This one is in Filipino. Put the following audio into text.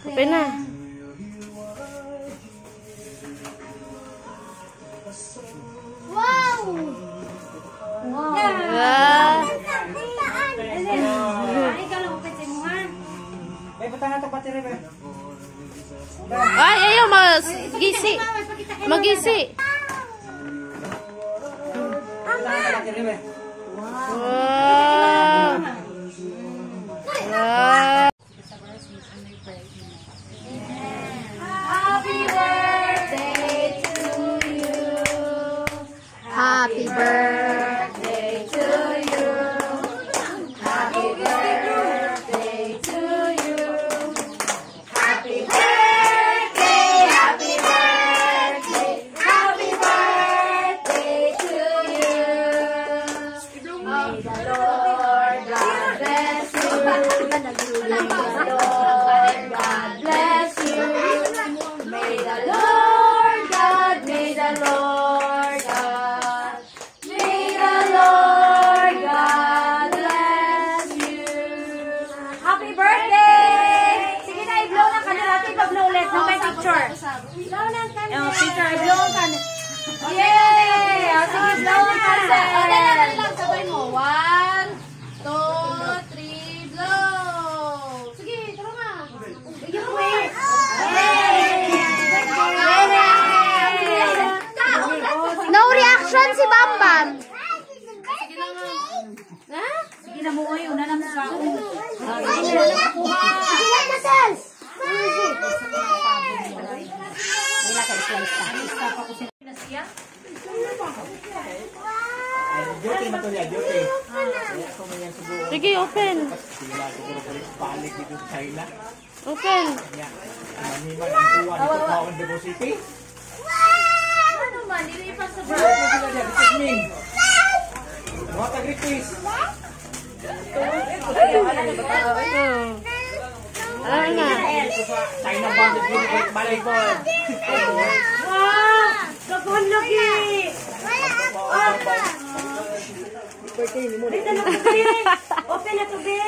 Open na. Wow! Wow! Ay, ayaw, mag-gisi. Mag-gisi. Wow! Wow! Happy birthday to you. Happy birthday to you. Happy birthday to you. Happy birthday, happy birthday, happy birthday to you. May the Lord God bless you. May the Lord God bless you. May the Lord God, may the Lord God, may the Lord God bless you. Happy birthday! Sige na, i-blow na ka na natin. I-blow ulit. No, may picture. Blow na ka na. Picture, i-blow ka na. Yay! Sige, blow na ka na. Lang, sabay mo. 1, 2, 3, blow. Sige, tara nga. Bigyan mo eh. No reaction si Bambam. Ha? Sige na mo oy, una na mo sa ulo. Sige na nakuha. Sige na Natal. Wala ka slice pa. Stop ako sa siya. Beauty matuloy, beauty. Sige, open. Sila siguro balik dito sa China. Open. Maniman ang tuwan dito sa Cebu City. Ano man, nilipas sa bro. Sila dyan, this is me. Mga tagripis. Ano nga? Dito sa China bandit dito sa Malibon. Wow! Gagawin lagi! Birthday ni mo. Open na to, be!